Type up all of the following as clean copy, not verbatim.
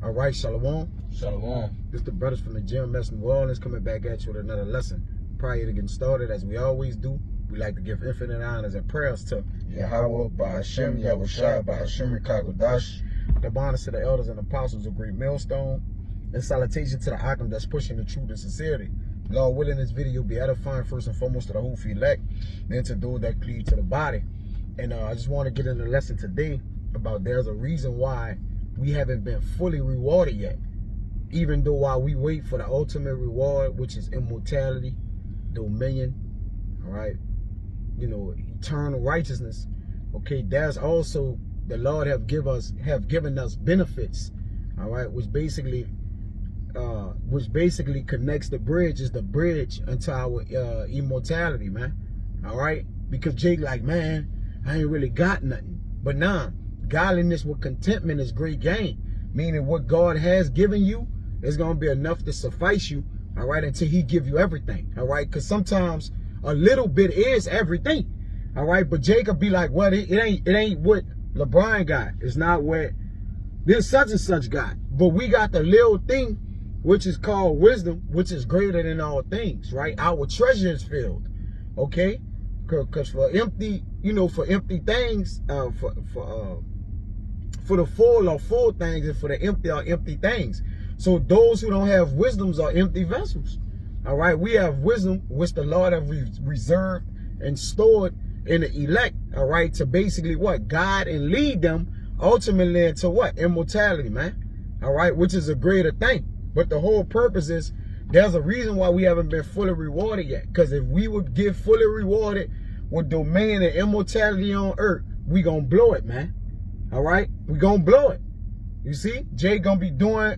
All right, Shalom. Shalom. This the brothers from the GMS New Orleans coming back at you with another lesson. Prior to getting started, as we always do, we like to give infinite honors and prayers to Yahweh, Bahashem, Yahushua, Bahashem, Rikagodash. the bonus to the elders and apostles of Great Millstone, and salutation to the Akim that's pushing the truth and sincerity. Lord willing, this video be edifying first and foremost to the whole elect, then to those that cleave to the body. And I just want to get into the lesson today about there's a reason why we haven't been fully rewarded yet. Even though while we wait for the ultimate reward, which is immortality, dominion, all right, you know, eternal righteousness, okay, there's also the Lord have given us benefits, all right, which basically connects the bridge, is the bridge unto our immortality, man. All right, because Jake like, man, I ain't really got nothing, but nah, godliness with contentment is great gain. Meaning what God has given you is going to be enough to suffice you, all right, until he give you everything, all right? Because sometimes a little bit is everything, all right? But Jacob be like, well, it ain't what LeBron got. It's not what this such and such got. But we got the little thing, which is called wisdom, which is greater than all things, right? Our treasure is filled, okay? Because for empty, you know, for empty things, for the full are full things, and for the empty are empty things. So those who don't have wisdoms are empty vessels. All right, we have wisdom, which the Lord have reserved and stored in the elect. All right, to basically what? Guide and lead them ultimately into what? Immortality, man. All right, which is a greater thing. But the whole purpose is there's a reason why we haven't been fully rewarded yet. Because if we would get fully rewarded with dominion and immortality on earth, we gonna blow it, man. All right, we gonna blow it. You see, Jay gonna be doing,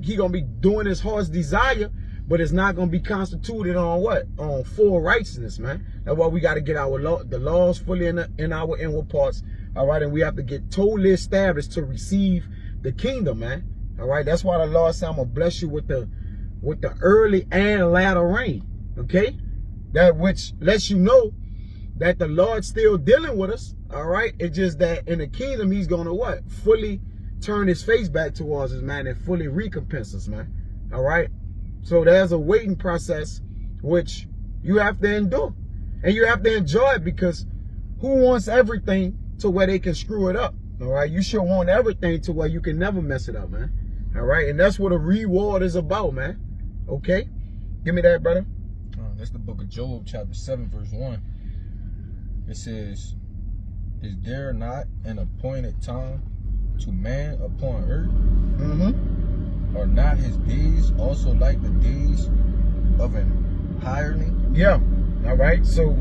he gonna be doing his heart's desire, but it's not gonna be constituted on what? On full righteousness, man. That's why we got to get the laws fully in our inward parts. All right, and we have to get totally established to receive the kingdom, man. All right, that's why the Lord said, I'm gonna bless you with the early and latter rain. Okay, that which lets you know that the Lord's still dealing with us. All right, it's just that in the kingdom, he's gonna what? Fully turn his face back towards us, man, and fully recompense us, man. All right, so there's a waiting process which you have to endure, and you have to enjoy it, because who wants everything to where they can screw it up? All right, you should want everything to where you can never mess it up, man. All right, and that's what a reward is about, man. Okay, give me that, brother. That's the book of Job, chapter 7, verse 1. It says, is there not an appointed time to man upon earth? Mm-hmm. Are not his days also like the days of an hireling? Yeah. All right. So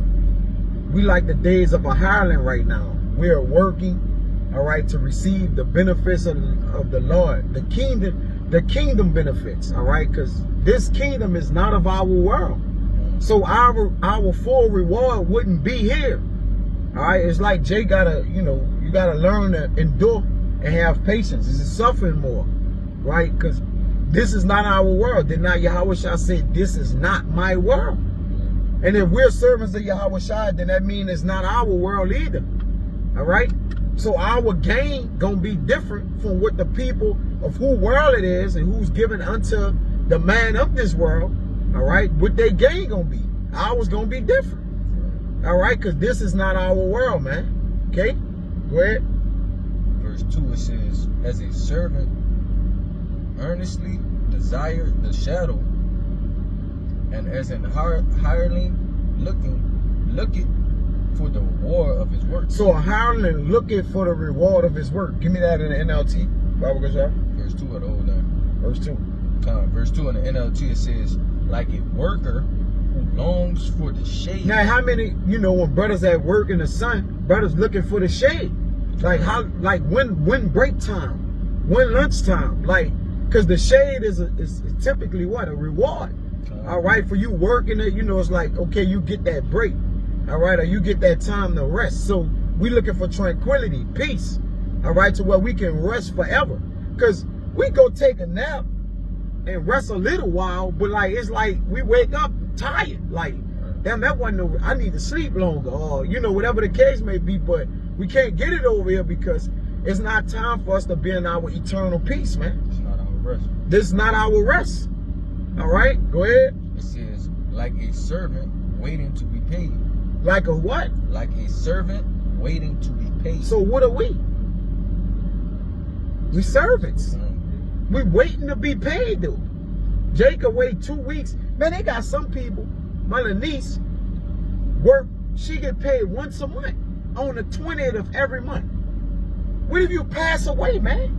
we like the days of a hireling right now. We are working, all right, to receive the benefits of the Lord, the kingdom benefits. All right, because this kingdom is not of our world. So our full reward wouldn't be here. All right, it's like Jay gotta, you know, you gotta learn to endure and have patience. This is suffering more, right? Because this is not our world. Then now Yahweh Shai said, this is not my world. And if we're servants of Yahweh Shai, then that means it's not our world either. All right? So our gain gonna be different from what the people of who world it is and who's given unto the man of this world. All right? What their gain gonna be. Ours gonna be different. All right, because this is not our world, man. Okay, go ahead. Verse 2, it says, as a servant earnestly desired the shadow, and as an hireling looketh for the reward of his work. So a hireling looking for the reward of his work. Give me that in the NLT. Bible goes out. Verse 2 of the old name. Verse 2. Verse 2 in the NLT, it says, like a worker who longs for the shade. Now, how many, you know, when brothers at work in the sun, brothers looking for the shade? Like how, like when break time, when lunch time, like, because the shade is typically what? A reward. All right, for you working it, you know, it's like, okay, you get that break, all right, or you get that time to rest. So we looking for tranquility, peace, all right, to where we can rest forever. Because we go take a nap and rest a little while, but like it's like we wake up tired, like, damn, that wasn't no, I need to sleep longer, or you know, whatever the case may be. But we can't get it over here because It's not time for us to be in our eternal peace, man. It's not our rest. This is not our rest. All right, go ahead. It says, like a servant waiting to be paid. Like a what? Like a servant waiting to be paid. So what are we? We servants. We waiting to be paid, dude. Jacob wait 2 weeks. Man, they got some people. My little niece work. She get paid once a month on the 20th of every month. What if you pass away, man?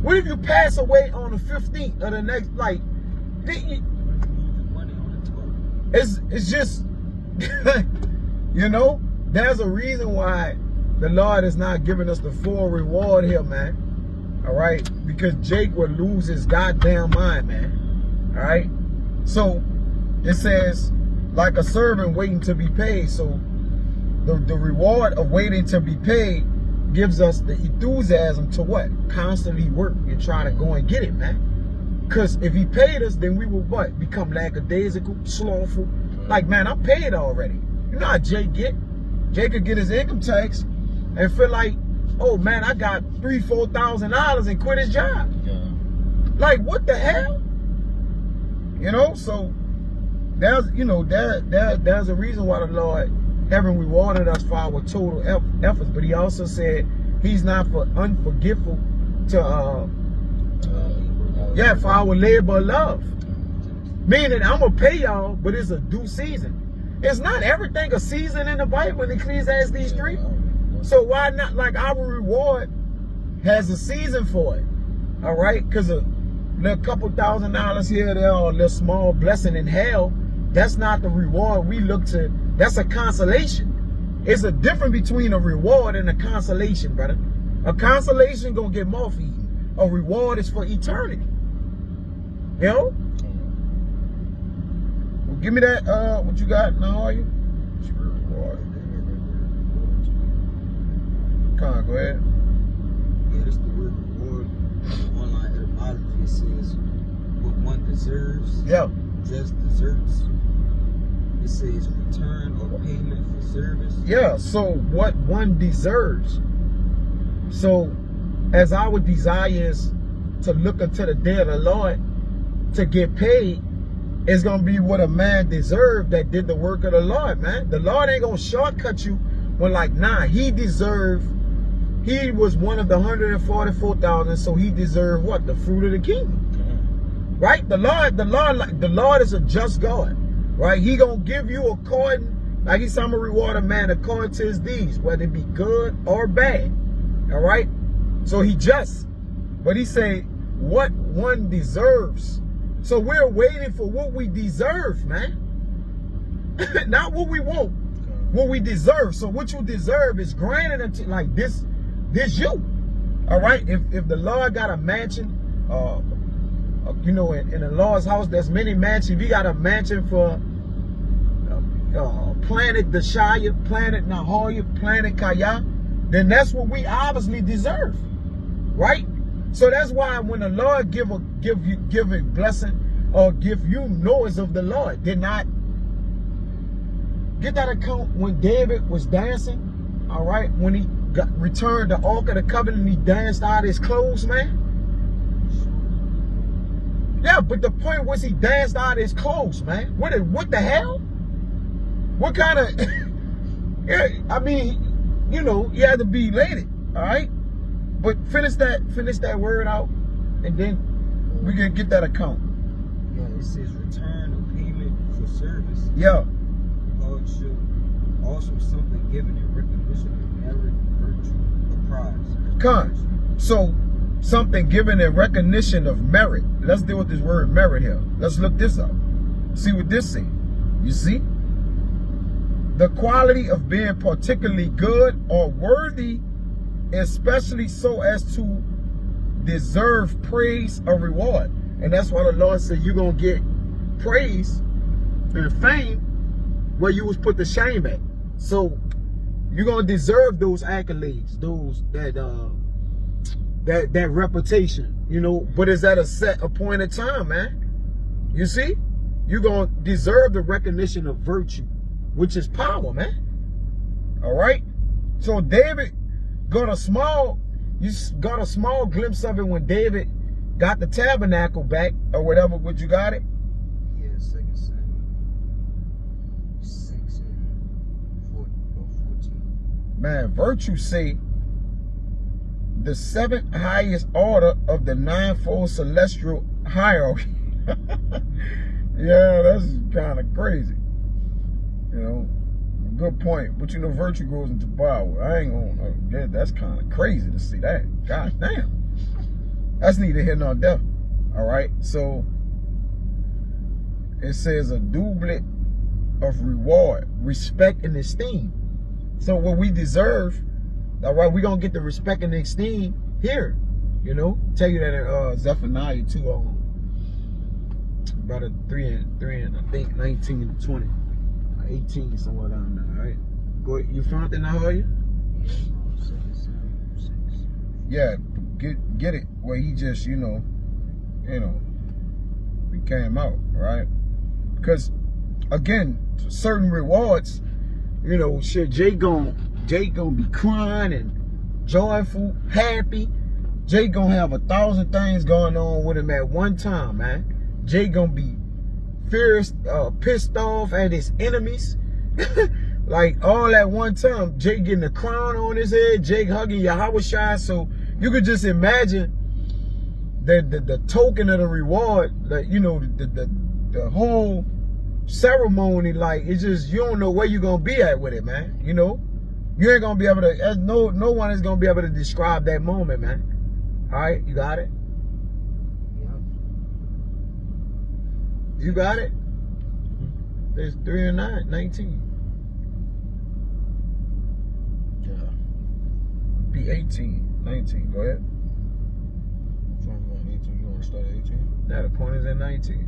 What if you pass away on the 15th of the next? Like, it's just, you know, there's a reason why the Lord is not giving us the full reward here, man. All right, because Jake would lose his goddamn mind, man. All right, so it says like a servant waiting to be paid. So the reward of waiting to be paid gives us the enthusiasm to what? Constantly work and try to go and get it, man. Because if he paid us, then we will what? Become lackadaisical, slothful. Like, man, I'm paid already. You know how Jake get? Jake could get his income tax and feel like, oh man, I got $3,000-4,000 and quit his job. Yeah. Like, what the hell? You know, so there's, you know, there's a reason why the Lord haven't rewarded us for our total efforts, but he also said he's not for unforgiveful to for our labor of love. Meaning I'm gonna pay y'all, but it's a due season. It's not everything a season in the Bible in Ecclesiastes 3. So why not? Like, our reward has a season for it. All right, because a little couple $1,000 here, there, or a little small blessing in hell, that's not the reward we look to. That's a consolation. It's a difference between a reward and a consolation, brother. A consolation gonna get moth-eaten. A reward is for eternity. You know? Well, give me that, what you got now, are you? Come on, go ahead. Yeah, that's the word reward. Online etymology, it says what one deserves, Yeah. just deserts. It says return or payment for service. Yeah, so what one deserves. So as our desire is to look unto the day of the Lord to get paid, it's going to be what a man deserved that did the work of the Lord, man. The Lord ain't going to shortcut you when, like, nah, he deserved, he was one of the 144,000, so he deserved what? The fruit of the kingdom. Right? The Lord is a just God. Right? He gonna give you according, like he said, I'm gonna reward a man according to his deeds, whether it be good or bad. All right? So he just, but he say what one deserves. So we're waiting for what we deserve, man. Not what we want, what we deserve. So what you deserve is granted unto, like, this you. All right? If the Lord got a mansion, you know, in the Lord's house, there's many mansions. If he got a mansion for planet Deshaya, planet Nahoya, planet Kaya, then that's what we obviously deserve, right? So that's why when the Lord give a blessing or give you noise of the Lord, did not get that account when David was dancing, all right? When he returned the Ark of the Covenant, he danced out his clothes, man. Yeah, but the point was he danced out his clothes, man. What the hell? What kind of, yeah, I mean, you know, you had to be elated, all right? But finish that word out, and then we can get that account. Yeah, it says return or payment for service. Yeah. Hardship, also something given in recognition of merit, virtue, or prize. Con. So something given in recognition of merit. Let's deal with this word merit here. Let's look this up. See what this says. You see? The quality of being particularly good or worthy, especially so as to deserve praise or reward. And that's why the Lord said you're going to get praise and fame where you was put to shame at. So you're going to deserve those accolades, those that reputation, you know, but it's at a set appointed time, man. You see? You're going to deserve the recognition of virtue, which is power, man. All right? So David got a small, got a small glimpse of it when David got the tabernacle back or whatever. Would you got it? Yeah, 2 Samuel 6 and 14. Man, virtue say the 7th highest order of the 9-fold celestial hierarchy. Yeah, that's kind of crazy. You know, good point. But you know, virtue grows into power. I ain't gonna. That's kind of crazy to see that. God damn. That's neither here nor there. All right. So it says a doublet of reward, respect, and esteem. So what we deserve, all right, we're gonna get the respect and the esteem here. You know, tell you that in Zephaniah 2, about a 3 and I think 19 and 20, 18 somewhere down there. All right, go. You found it now, are you? Yeah, 2 Samuel 6. Yeah, get it where he just you know, we came out, right? Because again, certain rewards, you know, shit, Jay gonna be crying and joyful, happy. Jay gonna have 1,000 things going on with him at one time, man. Jay gonna be fierce, pissed off at his enemies, like all at one time. Jay getting a crown on his head, Jay hugging Yahushua. So you could just imagine the token of the reward, that you know, the whole ceremony. Like it's just you don't know where you're gonna be at with it, man. You know, you ain't gonna be able to. No one is gonna be able to describe that moment, man. All right, you got it. You got it? There's 3 and 9, 19. Yeah. Be 18, 19. Go ahead. From 18, you want to start at 18? Now the point is at 19.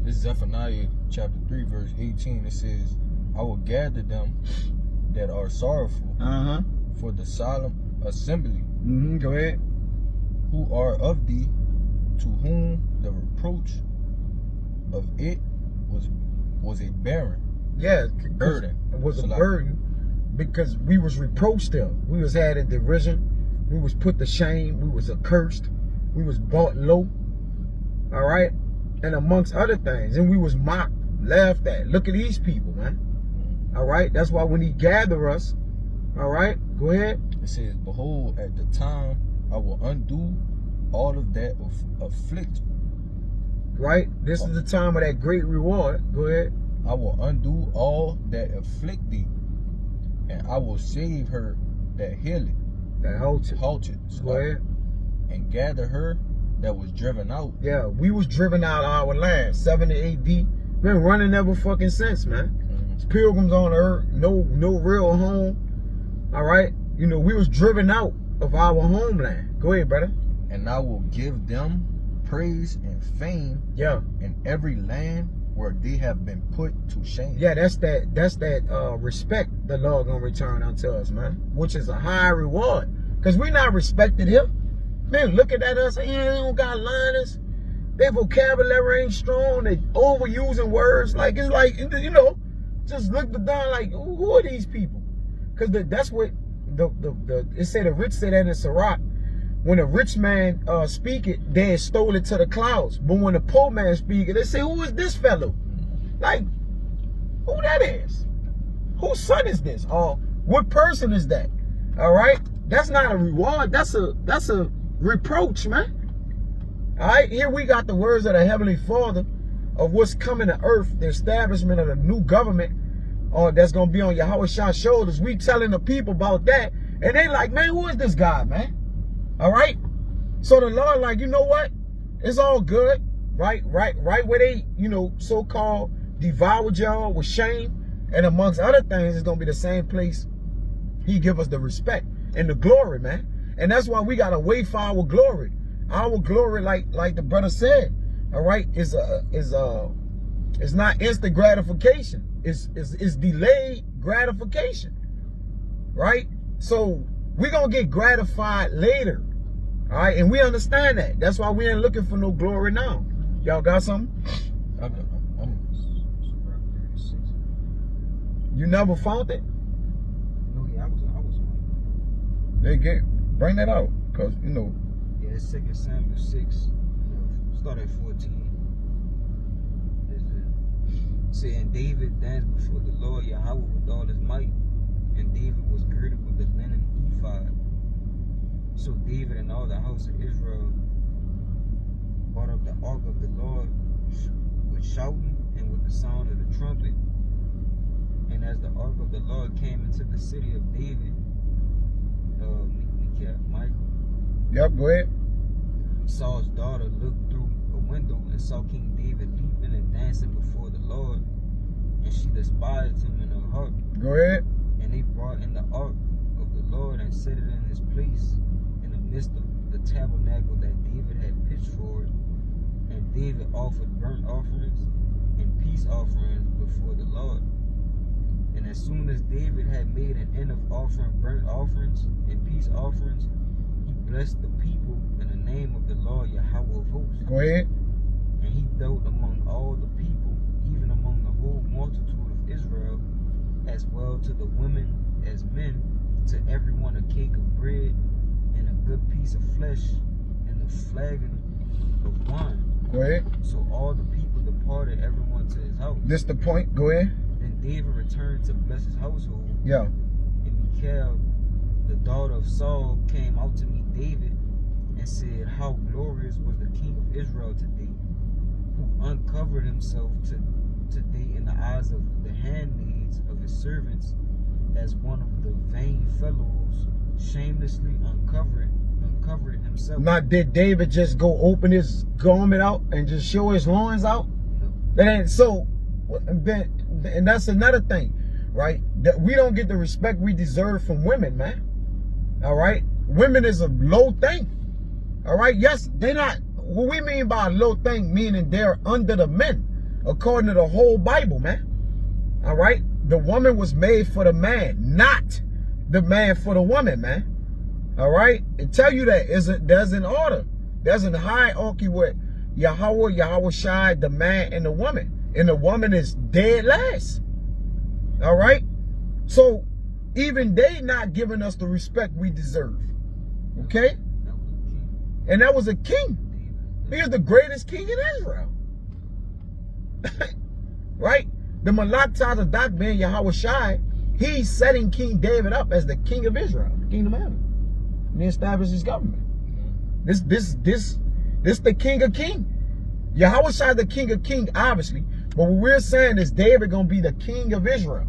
This is Zephaniah chapter 3, verse 18. It says, I will gather them that are sorrowful for the solemn assembly, Go ahead. who are of thee, to whom the reproach of it was a barren. Yeah, Burden. It was a So like- burden because we was reproached them. We was had in derision. We was put to shame. We was accursed. We was brought low. All right, and amongst other things, and we was mocked, laughed at. Look at these people, man. All right, that's why when he gather us, all right, go ahead. It says, behold, at the time I will undo all of that afflict. Right, this is the time of that great reward. Go ahead. I will undo all that afflict thee, and I will save her that healeth, That halted. So Go ahead. and gather her that was driven out. Yeah, we was driven out of our land, 70 AD. Been running ever fucking since, man. It's pilgrims on earth, no real home. All right, you know, we was driven out of our homeland. Go ahead, brother. And I will give them praise and fame Yeah, in every land where they have been put to shame. yeah, that's that respect the Lord gonna return unto us, man, which is a high reward. Cause we not respected him. Man, looking at us, they don't got liners. Their vocabulary ain't strong. They overusing words. Like it's like, you know, just look down like, who are these people? Cause that's what it said. The rich said that in Sirach. When a rich man speak it, they stole it to the clouds. But when a poor man speak it, they say, who is this fellow? Like, who that is? Whose son is this? Or what person is that? All right? That's not a reward. That's a reproach, man. All right? Here we got the words of the Heavenly Father of what's coming to earth, the establishment of the new government that's going to be on Yahushua's shoulders. We telling the people about that. And they like, man, who is this guy, man? All right, so the Lord, like, you know what? It's all good, right where they, you know, so-called devoured y'all with shame, and amongst other things, it's gonna be the same place he give us the respect and the glory, man. And that's why we gotta wait for our glory. Our glory, like the brother said, all right, is not instant gratification. It's delayed gratification, right? So we're gonna get gratified later. All right, and we understand that. That's why we ain't looking for no glory now. Y'all got something? You never found it? No, yeah, I was on. They Bring that out, cause you know. Yeah, it's 2 Samuel 6. Start at 14. Saying David danced before the Lord Yahweh with all his might, and David was girded with the linen ephod. So David and all the house of Israel brought up the ark of the Lord with shouting and with the sound of the trumpet. And as the ark of the Lord came into the city of David, Michael. Yep, go ahead. Saul's daughter looked through a window and saw King David leaping and dancing before the Lord, and she despised him in her heart. Go ahead. And they brought in the ark of the Lord and set it in his place in the midst of the tabernacle that David had pitched for it. And David offered burnt offerings and peace offerings before the Lord. And as soon as David had made an end of offering burnt offerings and peace offerings, he blessed the people in the name of the Lord Yahweh of hosts. Go ahead. And he dealt among all the people, even among the whole multitude of Israel, as well to the women as men, to everyone a cake of bread and a good piece of flesh and a flagon of wine. Go ahead. So all the people departed, everyone to his house. This the point. Go ahead. Then David returned to bless his household. Yeah. And Michal, the daughter of Saul, came out to meet David and said, how glorious was the king of Israel today, who uncovered himself today in the eyes of the handmaids of his servants, as one of the vain fellows shamelessly uncovered himself. Now, did David just go open his garment out and just show his loins out? No. That ain't so. And that's another thing, right? That we don't get the respect we deserve from women, man. All right, women is a low thing. All right, yes, they're not. What we mean by a low thing, meaning they're under the men, according to the whole Bible, man. All right, the woman was made for the man, not the man for the woman, man. All right, and tell you that there's an order, there's a hierarchy with Yahweh Shai, the man and the woman. And the woman is dead last. All right? So, even they not giving us the respect we deserve. Okay? And that was a king. He is the greatest king in Israel. Right? The Malak Tazadak ben Yahweh Shai, he's setting King David up as the king of Israel, the kingdom of heaven. And he established his government. This the king of kings. Yahweh Shai the king of kings, obviously. But what we're saying is David gonna be the king of Israel.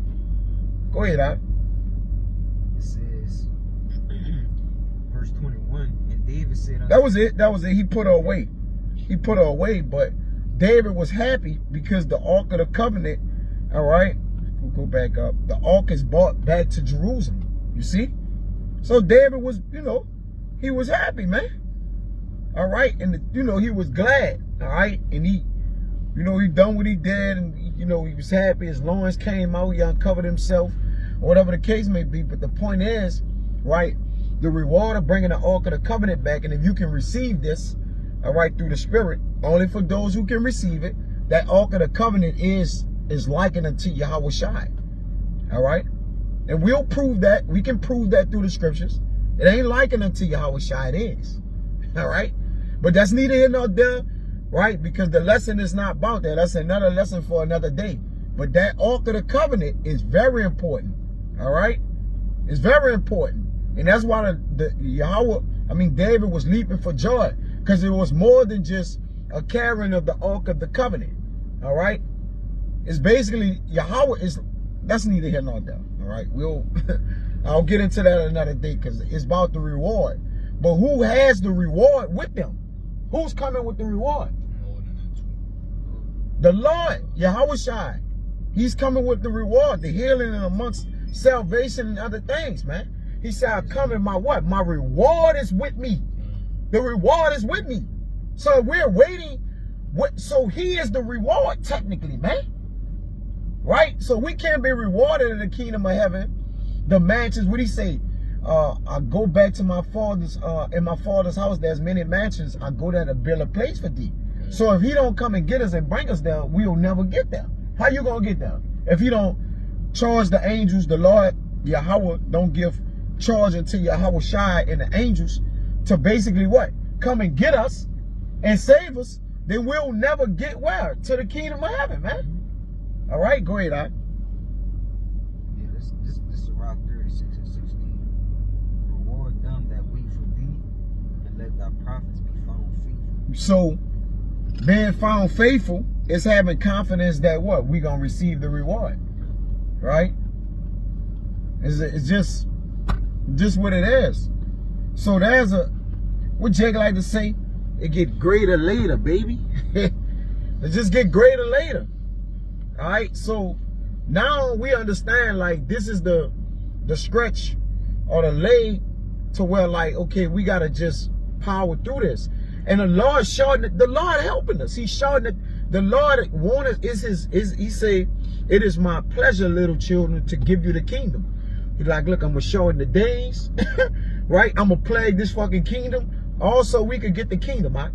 Go ahead, Al. It says, verse 21, and David said, that was it. He put her away. But David was happy because the Ark of the Covenant, all right, we'll go back up. The Ark is brought back to Jerusalem. You see? So David was, he was happy, man. All right, and he was glad. All right, and he done what he did, and he was happy. His loins came out, he uncovered himself, or whatever the case may be. But the point is, right, the reward of bringing the Ark of the Covenant back, and if you can receive this, all right, through the Spirit, only for those who can receive it, that Ark of the Covenant is likened unto Yahweh Shai. All right, and we'll prove that. We can prove that through the scriptures. It ain't likened unto Yahweh Shai. It is. All right, but that's neither here nor there. Right, because the lesson is not about that. That's another lesson for another day. But that Ark of the Covenant is very important. All right, it's very important, and that's why David was leaping for joy, because it was more than just a carrying of the Ark of the Covenant. All right, it's basically Yahweh is. That's neither here nor there. All right, I'll get into that another day because it's about the reward. But who has the reward with them? Who's coming with the reward? The Lord, Yahweh Shai. He's coming with the reward, the healing and amongst salvation and other things, man. He said, I come in my what? My reward is with me. The reward is with me. So we're waiting. So he is the reward, technically, man. Right? So we can't be rewarded in the kingdom of heaven. The mansions, what he say? I go back to my father's, in my father's house, there's many mansions. I go there to build a place for thee. So if he don't come and get us and bring us down, we'll never get there. How you gonna get there? If you don't charge the angels, the Lord, Yahweh, don't give charging to Yahweh Shai and the angels to basically what? Come and get us and save us, then we'll never get where? To the kingdom of heaven, man. All right, go ahead, Yeah, this is Rock 36 and 16. Reward them that wait for thee, and let thy prophets be found faithful. So, being found faithful is having confidence that what? We gonna receive the reward, right? It's just what it is. So there's what Jake like to say, it get greater later, baby. It just get greater later. All right, so now we understand, like, this is the stretch or the lay to where, like, okay, we gotta just power through this. And the Lord helping us. He's showing that the Lord wanted he say, it is my pleasure, little children, to give you the kingdom. He's like, look, I'm gonna show in the days, right? I'm gonna plague this fucking kingdom. Also, we could get the kingdom, right?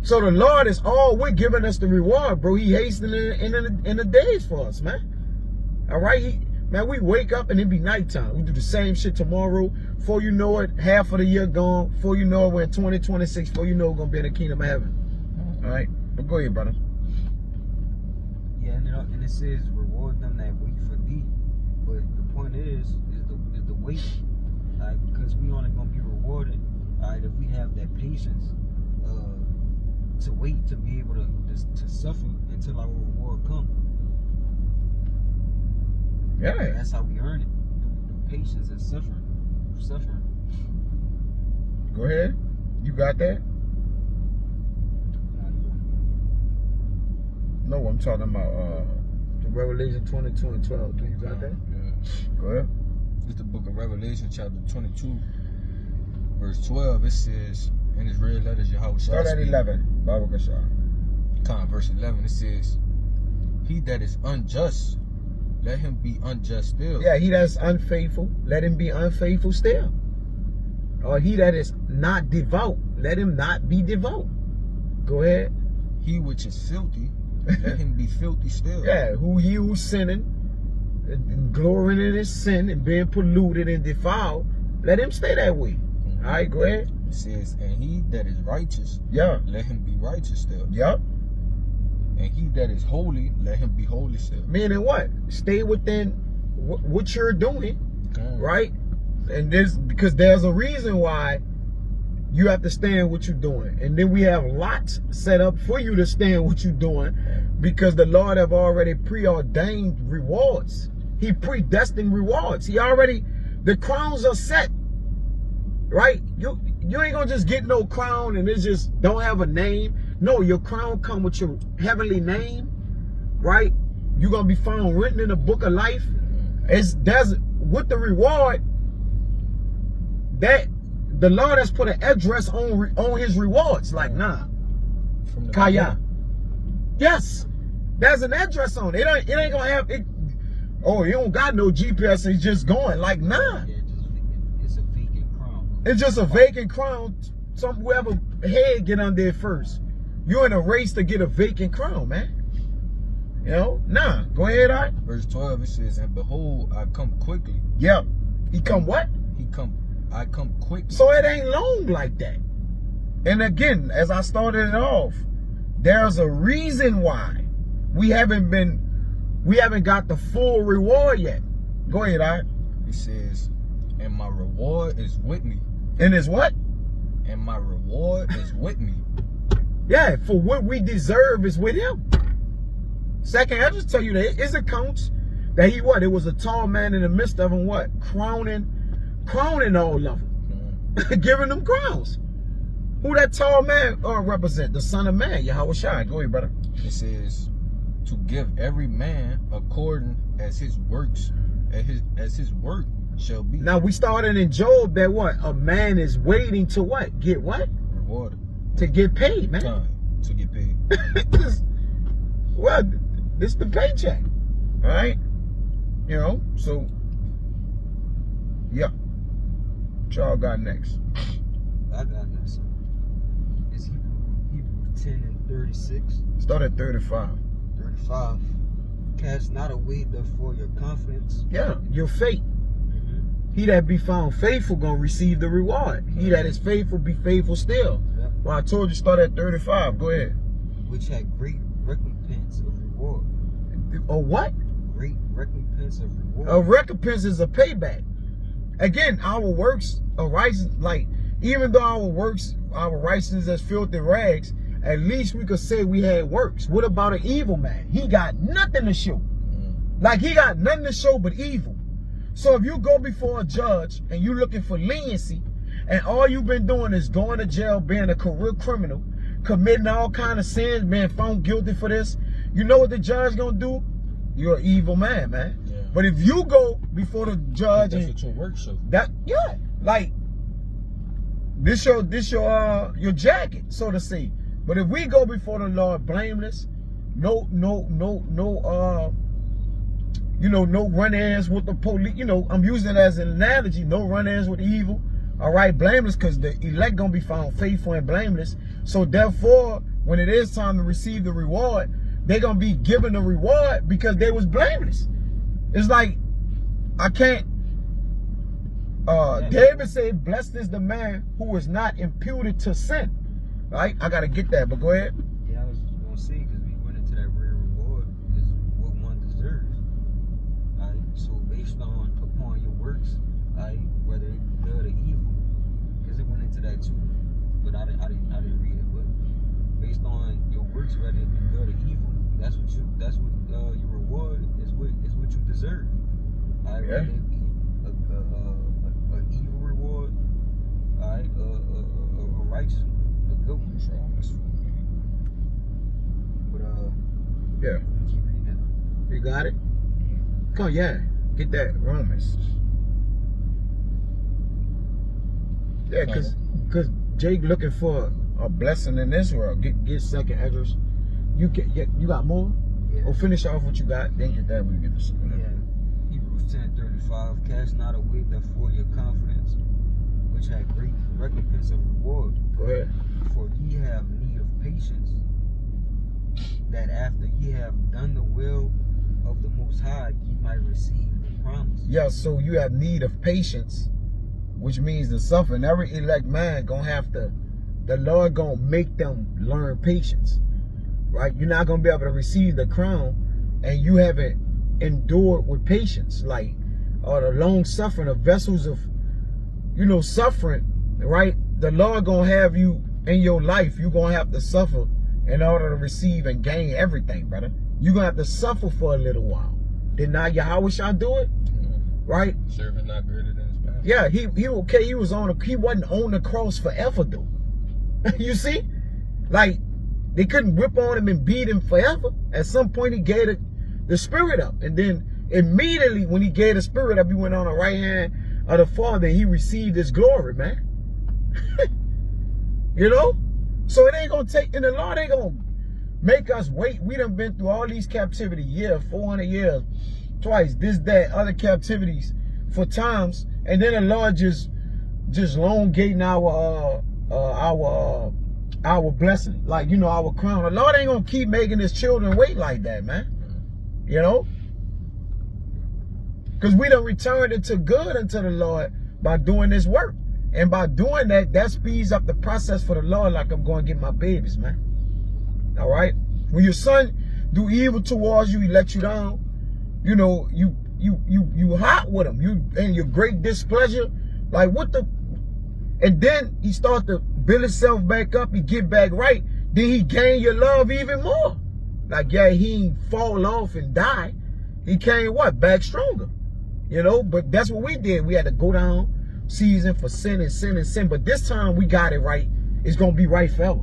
So the Lord is always giving us the reward, bro. He hastening in the days for us, man. All right, man, we wake up and it be nighttime. We do the same shit tomorrow. Before you know it, half of the year gone. Before you know it, we're in 2026. Before you know we're gonna be in the kingdom of heaven. All right, but go ahead, brother. Yeah, and it says reward them that wait for thee. But the point is the wait, because we only gonna be rewarded, if we have that patience to wait to be able to suffer until our reward comes. Yeah, That's how we earn it. Through patience and suffering. Go ahead. You got that? No, I'm talking about the Revelation 22 and 12. Do you got that? Yeah. Go ahead. It's the book of Revelation, chapter 22, verse 12. It says, in his red letters, Yahweh shall Start at speak. 11. Bible Kashar. Verse 11, it says, he that is unjust, let him be unjust still. Yeah, he that's unfaithful, let him be unfaithful still. Or he that is not devout, let him not be devout. Go ahead. He which is filthy, let him be filthy still. Yeah, who's sinning, and glorying in his sin and being polluted and defiled, let him stay that way. All right, go ahead. It says, and he that is righteous, Yeah. let him be righteous still. Yup. And he that is holy, let him be holy still. Meaning what? Stay within what you're doing, right? And because there's a reason why you have to stay in what you're doing. And then we have lots set up for you to stay in what you're doing, because the Lord have already preordained rewards. He predestined rewards. The crowns are set, right? You ain't gonna just get no crown and it just don't have a name. No, your crown come with your heavenly name, right? You're gonna be found written in the book of life. There's with the reward that the Lord has put an address on his rewards. Like, nah, From the Kaya. Yes, there's an address on it. It ain't gonna have it. Oh, you don't got no GPS. It's just going. Like, nah. Yeah, it's a vacant crown. It's just a vacant crown. Whoever head get on there first. You're in a race to get a vacant crown, man. You know? Nah. Go ahead, all right? Verse 12, it says, and behold, I come quickly. Yeah. He come what? I come quickly. So it ain't long like that. And again, as I started it off, there's a reason why we haven't got the full reward yet. Go ahead, all right? It says, and my reward is with me. And it's what? And my reward is with me. Yeah, for what we deserve is with him. Second, I'll just tell you that it's accounts that he what? It was a tall man in the midst of them, what? Crowning all of them. Giving them crowns. Who that tall man represent? The Son of Man, Yahweh Shai. Go ahead, brother. It says, to give every man according as his works, as his work shall be. Now we started in Job that what? A man is waiting to what? Get what? Rewarded. To get paid, man. Time to get paid. Well, this the paycheck. All right? You know, so yeah. What y'all got next? I got this. It's Hebrews 10 and 36. Start at 35. 35. Cast not away therefore your confidence. Yeah, your faith. he that be found faithful gonna receive the reward. He that is faithful be faithful still. Yep. Well, I told you start at 35. Go ahead. Which had great recompense of reward. Or what? Great recompense of reward. A recompense is a payback. Again, our works are righteous. Like, even though our righteousness as filthy rags, at least we could say we had works. What about an evil man? He got nothing to show. Like, he got nothing to show but evil. So if you go before a judge and you looking for leniency, and all you've been doing is going to jail, being a career criminal, committing all kind of sins, being found guilty for this, you know what the judge gonna do? You're an evil man, man. Yeah. But if you go before the judge That's and what your work show. that, yeah, like this your jacket, so to say. But if we go before the Lord blameless, no run-ins with the police. You know, I'm using it as an analogy. No run-ins with evil. All right, blameless, because the elect gonna be found faithful and blameless. So therefore, when it is time to receive the reward, they're gonna be given the reward because they was blameless. It's like, I can't. David said, "Blessed is the man who is not imputed to sin." Right? I gotta get that, but go ahead. Yeah, I was gonna say, because we went into that real reward is what one deserves. Alright, so based upon your works, whether it be good or evil, because it went into that too, but I didn't read it. But based on your works, whether it be good or evil, that's what your reward is. What you deserve. Alright, Yeah. whether it be a evil reward, alright, a righteous one. Good one. But Yeah. keep reading it. You got it? Come on, yeah. Get that Romans. Yeah, cause Jake looking for a blessing in this world. Get second Ezra's. You got more? Yeah. Or finish off what you got, then get that when you get the second. Yeah. Hebrews 10:35. Cast not away therefore your confidence, which had great recompense of reward. Go ahead. For ye have need of patience, that after ye have done the will of the Most High, ye might receive the promise. Yeah, so you have need of patience, which means the suffering. Every elect man gonna have to, the Lord gonna make them learn patience. Right? You're not gonna be able to receive the crown and you haven't endured with patience, like the long suffering of vessels of, suffering, right? The Lord gonna have you in your life. You're gonna have to suffer in order to receive and gain everything, brother. You're gonna have to suffer for a little while. Did not Yahweh shall do it? Right? Servant not greater than his master. Yeah, he wasn't on the cross forever though. You see? Like, they couldn't whip on him and beat him forever. At some point he gave the spirit up. And then immediately when he gave the spirit up, he went on the right hand of the Father. He received his glory, man. So it ain't gonna take, and the Lord ain't gonna make us wait. We done been through all these captivity years, 400 years, twice, this, that, other captivities for times, and then the Lord just elongating our blessing, like, our crown. The Lord ain't gonna keep making his children wait like that, man. Because we done returned it to good unto the Lord by doing this work. And by doing that, that speeds up the process for the Lord, like I'm going to get my babies, man. All right? When your son do evil towards you, he let you down, you hot with him. You and your great displeasure, like what the, and then he start to build himself back up, he get back right, then he gain your love even more. Like, yeah, he ain't fall off and die. He came what? Back stronger. But that's what we did. We had to go down season for sin and sin and sin. But this time we got it right. It's going to be right forever.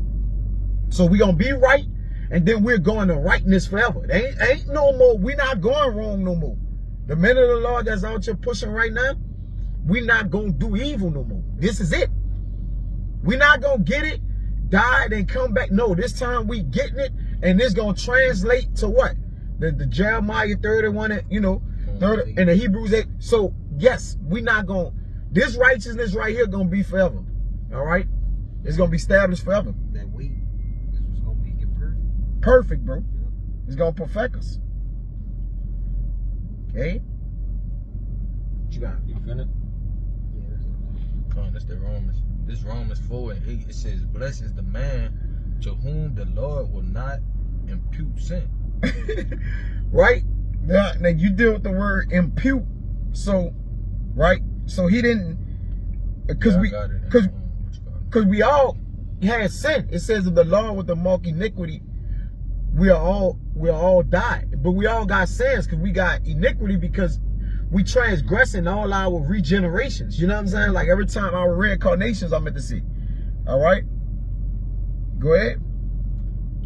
So we're going to be right, and then we're going to rightness forever. Ain't no more. We're not going wrong no more. The men of the Lord that's out here pushing right now, we're not going to do evil no more. This is it. We're not going to get it, die, then come back. No, this time we getting it, and this going to translate to what? The Jeremiah 31, 30, and the Hebrews 8. So, yes, we're not going to, this righteousness right here going to be forever. All right? It's going to be established forever. That weight is what's going to make it perfect. Perfect, bro. Yep. It's going to perfect us. Okay? What you got? You finished? That's the Romans. This Romans 4:8. It says, "Blessed is the man to whom the Lord will not impute sin." Right? Now you deal with the word impute. So, right? So he didn't, because we all had sin. It says if the Lord with the mark iniquity, we all died. But we all got sins because we got iniquity because we transgressing all our regenerations. You know what I'm saying? Like every time our reincarnations I'm meant to see. All right? Go ahead.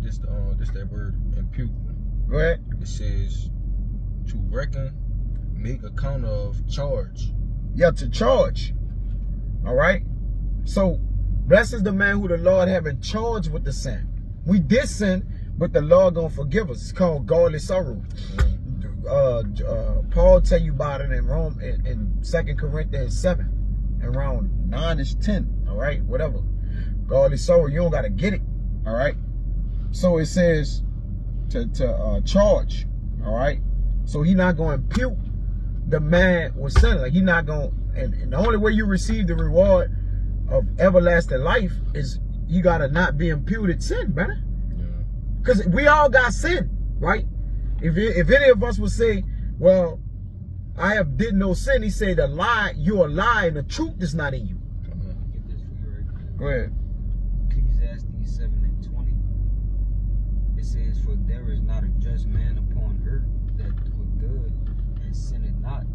This that word impute. Go ahead. It says to reckon, make account of, charge. Yeah, to charge. All right? So, blessed is the man who the Lord haven't charged with the sin. We did sin, but the Lord gonna forgive us. It's called godly sorrow. Paul tell you about it in Rome in 2 Corinthians 7, around 9-ish 10. All right, whatever. Godly sorrow, you don't gotta get it. All right. So it says to charge. All right. So he not gonna impute the man with sin. Like he not gonna. And the only way you receive the reward of everlasting life is you gotta not be imputed sin, brother. Because we all got sin, right? If any of us would say, well, I did no sin, he said the lie, you're a lie and the truth is not in you. Get this for you right quick. Go ahead. Ecclesiastes 7:20. It says, "For there is not a just man upon earth that doeth good and sinneth not."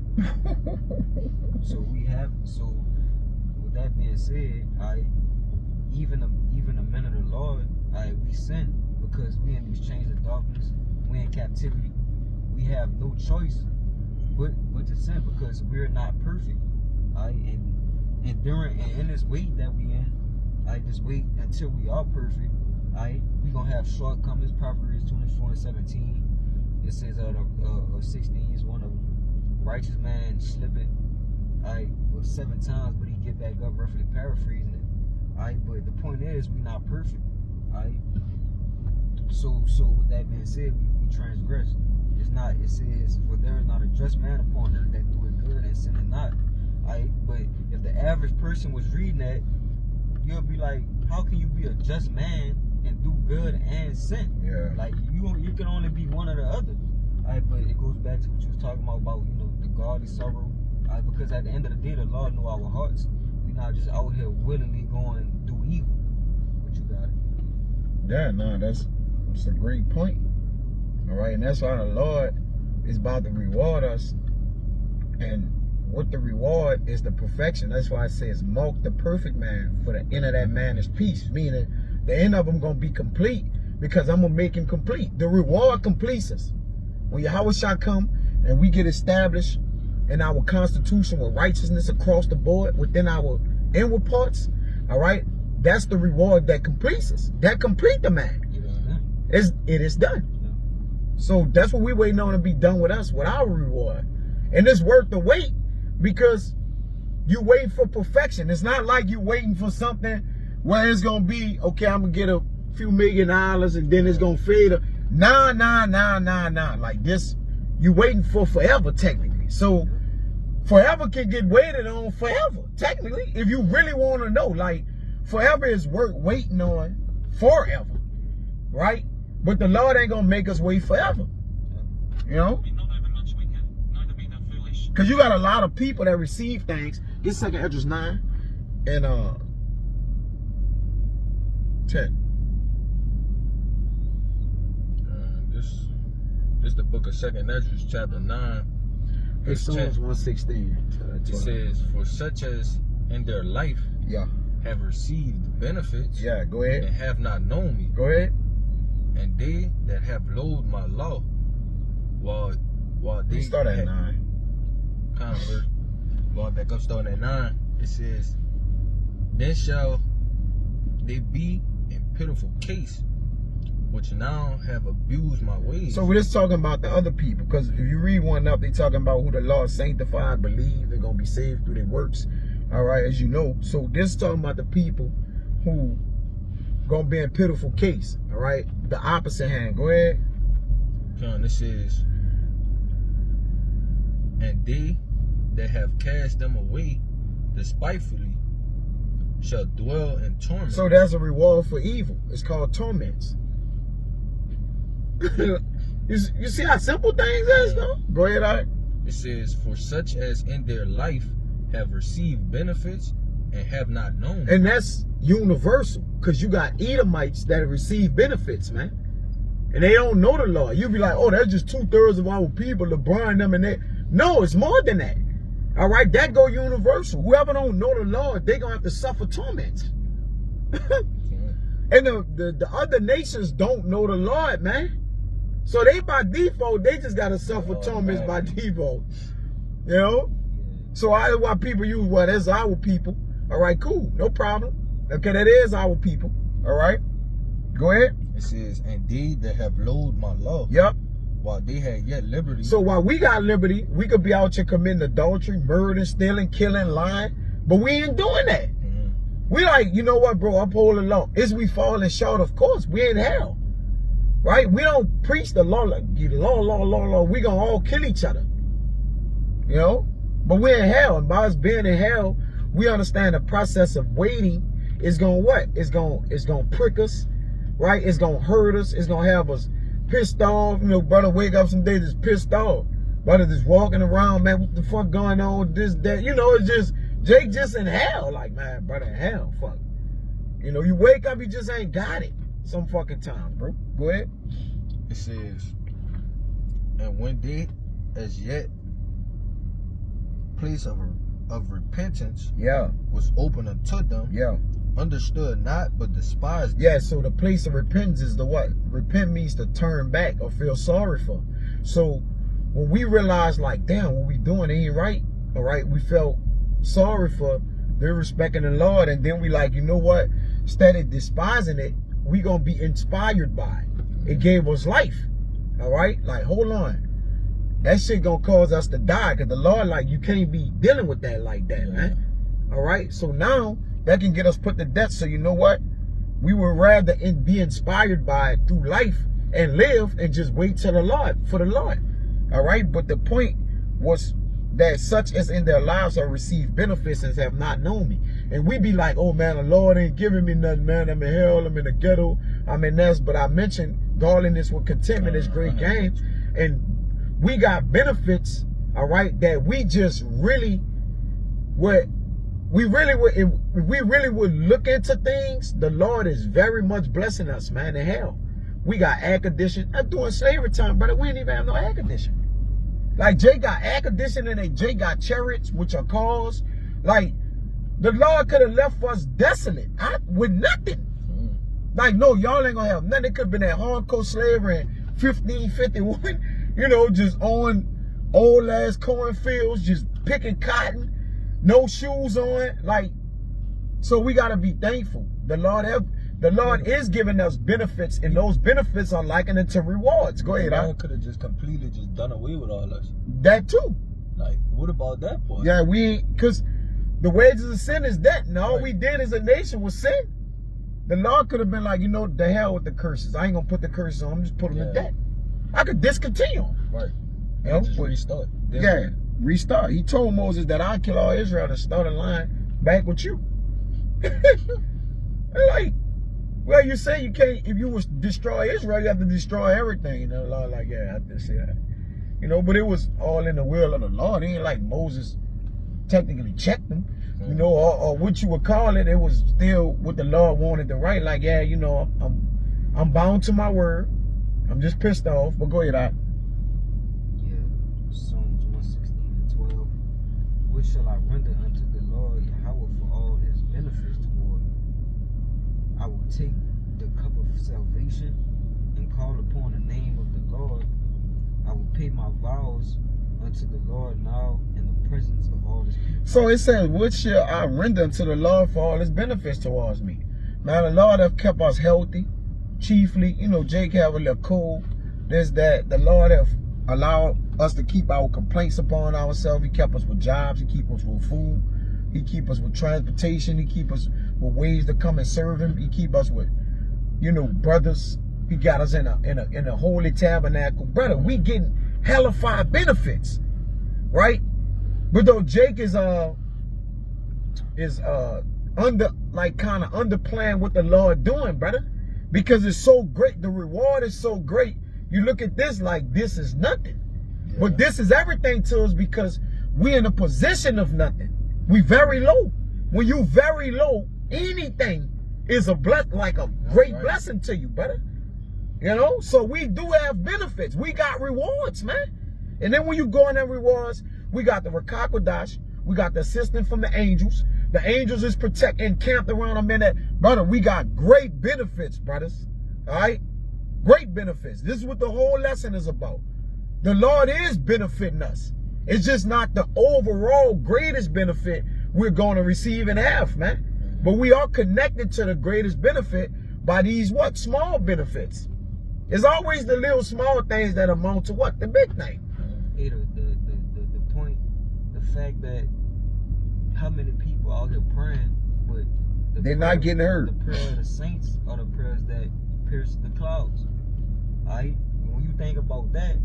So with that being said, even the men of the Lord, we sin because we in these chains of darkness, we in captivity. We have no choice but to sin because we're not perfect. And in this weight that we in, just wait until we are perfect. We gonna have shortcomings. Proverbs 24:17. It says 16 is one of them. Righteous man slippeth 7 times, but he get back up, roughly paraphrasing it. But the point is, we not perfect. So with that being said, we transgress. It says, "For there is not a just man upon earth that doeth good and sinneth not." But if the average person was reading that, you'll be like, how can you be a just man and do good and sin? Yeah. Like you can only be one or the other. But it goes back to what you was talking about the godly sorrow. Because at the end of the day, the Lord know our hearts. We're not just out here willingly going to do evil. But you got it. Yeah, no, that's a great point. All right, and that's why the Lord is about to reward us. And what the reward is the perfection. That's why it says, mark the perfect man, for the end of that man is peace. Meaning the end of him going to be complete because I'm going to make him complete. The reward completes us. When Yahweh shall come and we get established in our constitution with righteousness across the board within our inward parts, all right, that's the reward that completes us. That complete the man. It is done. So that's what we're waiting on to be done with us, with our reward. And it's worth the wait because you wait for perfection. It's not like you waiting for something where it's going to be, okay, I'm going to get a few $1 million and then it's going to fade. Nah. Like this, you waiting for forever, technically. So forever can get waited on forever, technically, if you really want to know. Like, forever is worth waiting on forever, right? But the Lord ain't going to make us wait forever, you know? Because you got a lot of people that receive things. Get 2 Esdras 9 and 10. This the book of 2 Esdras, chapter 9. It's Psalms 116. It says, "For such as in their life have received benefits, go ahead, and have not known me. Go ahead. And they that have loathed my law, while they start at 9. Kind of verse. Going back up, starting at 9. It says, then shall they be in pitiful case, which now have abused my ways." So we're just talking about the other people, because if you read one up, they talking about who the Lord sanctified, believe they're gonna be saved through their works. All right, as you know. So this is talking about the people who gonna be in pitiful case. All right, the opposite hand. Go ahead. John, this says, "And they that have cast them away despitefully, shall dwell in torment. So that's a reward for evil. It's called torments. You see how simple things is, though? Go ahead, all right. It says, for such as in their life have received benefits and have not known. And that's universal, because you got Edomites that receive benefits, man. And they don't know the law. You be like, oh, that's just 2/3 of our people, LeBron, them, and they. No, it's more than that. All right, that go universal. Whoever don't know the law, they going to have to suffer torments. And the other nations don't know the Lord, man. So they by default, they just got to suffer torments by default. You know? So that's why people use, well, that's our people. All right, cool. No problem. Okay, that is our people. All right? Go ahead. It says, and they that have loathed my law, Yep. while they had yet liberty. So while we got liberty, we could be out here committing adultery, murder, stealing, killing, lying. But we ain't doing that. We like, you know what, bro, uphold the law. Is we falling short? Of course, we in hell. Right? We don't preach the law like law. We gonna all kill each other. You know? But we're in hell. And by us being in hell, we understand the process of waiting is gonna what? It's gonna prick us, right? It's gonna hurt us. It's gonna have us pissed off. You know, brother wake up some days just pissed off. Brother just walking around, man, what the fuck going on? This, that. You know, it's just Jake just in hell. Like, man, brother, in hell, fuck. You know, you wake up, you just ain't got it. Some fucking time, bro. Go ahead. It says, and when they as yet place of repentance was open unto them, understood not but despised them. Yeah, so the place of repentance is the what? Repent means to turn back or feel sorry for. So when we realize, like, damn, what we doing ain't right, all right, we felt sorry for their respecting the Lord, and then we like, you know what? Instead of despising it, we gonna be inspired by it. It gave us life. All right? Like, hold on. That shit gonna cause us to die, because the Lord, like, you can't be dealing with that like that, man. All right? So now that can get us put to death. So you know what? We would rather be inspired by it through life and live and just wait till the Lord, for the Lord. All right? But the point was that such as in their lives have received benefits and have not known me. And we be like, oh man, the Lord ain't giving me nothing, man. I'm in hell, I'm in the ghetto, I'm in this. But I mentioned godliness with contentment is great gain. And we got benefits, all right, that we just really would, if we really would look into things, the Lord is very much blessing us, man, in hell. We got air conditioning. During slavery time, brother, we didn't even have no air conditioning. Like, Jay got air conditioning and Jay got chariots, which are cars. Like, the Lord could have left us desolate with nothing. Like, no, y'all ain't gonna have nothing. It could have been that hardcore slavery in 1551, you know, just on old ass cornfields, just picking cotton, no shoes on. Like, so we gotta be thankful. The Lord is giving us benefits, and those benefits are likened into rewards. Go ahead, God could have just completely just done away with all us. That too. Like, what about that part? Yeah, because the wages of sin is death, and all we did as a nation was sin. The Lord could have been like, you know, the hell with the curses. I ain't gonna put the curses on. I'm just putting them in debt. I could discontinue them. Right. You know, just restart. Restart. He told Moses that I'd kill all Israel and start a line back with you. Like, well, you say you can't, if you was destroy Israel, you have to destroy everything. You know, the Lord like, yeah, I have to say that. You know, but it was all in the will of the Lord. It ain't like Moses technically checked them. You know, or what you would call it, it was still what the Lord wanted to write. Like, yeah, you know, I'm bound to my word. I'm just pissed off. But go ahead, Yeah, Psalms 116:12. What shall I render unto the Lord Yahweh for all his benefits toward me? I will take the cup of salvation and call upon the name of the Lord. I will pay my vows unto the Lord now in the presence of all his people. So it says, what shall I render unto the Lord for all his benefits towards me? Now the Lord have kept us healthy, chiefly, you know, Jake have a little cold. There's that. The Lord have allowed us to keep our complaints upon ourselves. He kept us with jobs. He keep us with food. He keep us with transportation. He keep us with ways to come and serve him. He keep us with, you know, brothers. He got us in a holy tabernacle. Brother, we getting hellified benefits, right? But though Jake is underplaying what the Lord doing, brother. Because it's so great. The reward is so great. You look at this like this is nothing. Yeah. But this is everything to us because we're in a position of nothing. We very low. When you very low, anything is a great blessing to you, brother. You know? So we do have benefits. We got rewards, man. And then when you go in them rewards, we got the Rakakwadash. We got the assistance from the angels. The angels is encamped around them in that. Brother, we got great benefits, brothers. All right? Great benefits. This is what the whole lesson is about. The Lord is benefiting us. It's just not the overall greatest benefit we're going to receive and have, man. But we are connected to the greatest benefit by these what? Small benefits. It's always the little small things that amount to what? The big thing. Hey, the point, the fact that how many people out here praying, but they're not getting hurt. The prayer of the saints are the prayers that pierce the clouds. Alright? When you think about that,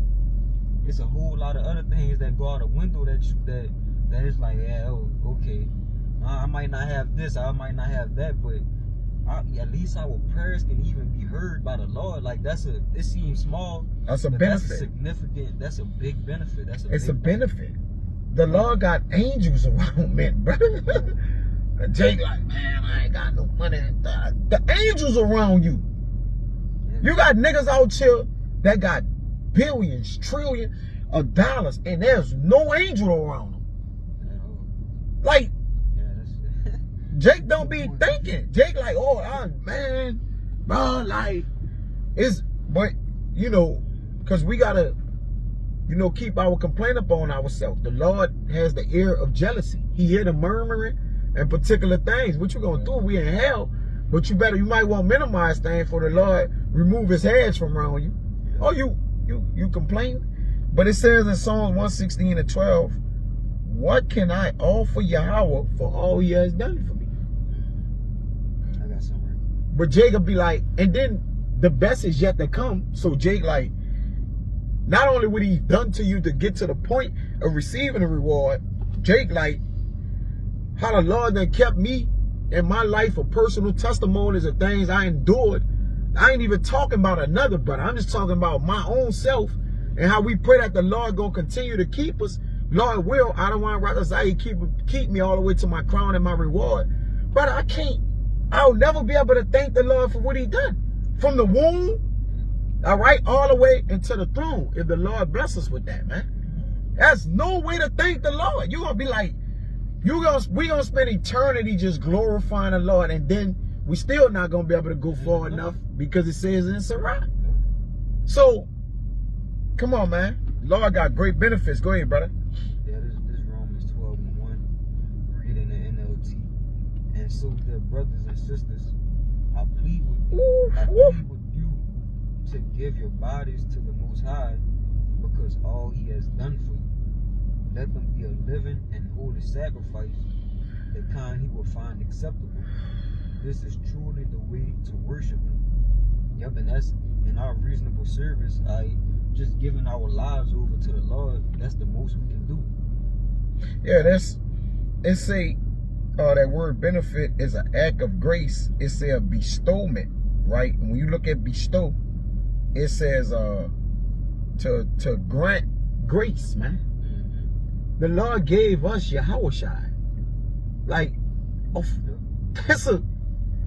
it's a whole lot of other things that go out the window that is like, yeah, oh, okay. I might not have this, I might not have that, but at least our prayers can even be heard by the Lord. Like it seems small. That's a benefit. That's significant. That's a big benefit. It's a benefit. The Lord got angels around me, brother. Jake like, man, I ain't got no money. The angels around you. You got niggas out here that got billions, trillions of dollars, and there's no angel around them. Like, Jake don't be thinking. Jake like, oh, man, bro, like, but, you know, because we got to, you know, keep our complaint upon ourselves. The Lord has the ear of jealousy. He hear the murmuring and particular things. What you going to do? We in hell. But you might want to minimize things for the Lord remove his hands from around you. Oh, you complain? But it says in Psalms 116:12, what can I offer Yahweh for all he has done for me? I got somewhere. But Jacob be like, and then the best is yet to come. So Jake like, not only what he done to you to get to the point of receiving a reward, Jake like, how the Lord done kept me in my life of personal testimonies of things I endured. I ain't even talking about another brother. I'm just talking about my own self and how we pray that the Lord gonna continue to keep us. Lord will. I don't want to say keep me all the way to my crown and my reward. Brother, I'll never be able to thank the Lord for what he done. From the womb, all right, all the way into the throne. If the Lord bless us with that, man. That's no way to thank the Lord. You're gonna be like, we gonna spend eternity just glorifying the Lord, and then we still not gonna be able to go far enough because it says in Sirach. So, come on, man. Lord got great benefits. Go ahead, brother. Yeah, this Romans 12:1, read in the NLT. And so, dear brothers and sisters, I plead with you to give your bodies to the Most High, because all He has done for you. Let them be a living and holy sacrifice, the kind He will find acceptable. This is truly the way to worship Him. Yep, and that's in our reasonable service. Just giving our lives over to the Lord. That's the most we can do. Yeah, that word benefit is an act of grace. It's a bestowment, right? When you look at bestow, it says to grant grace, man. The Lord gave us Yahushua. Like,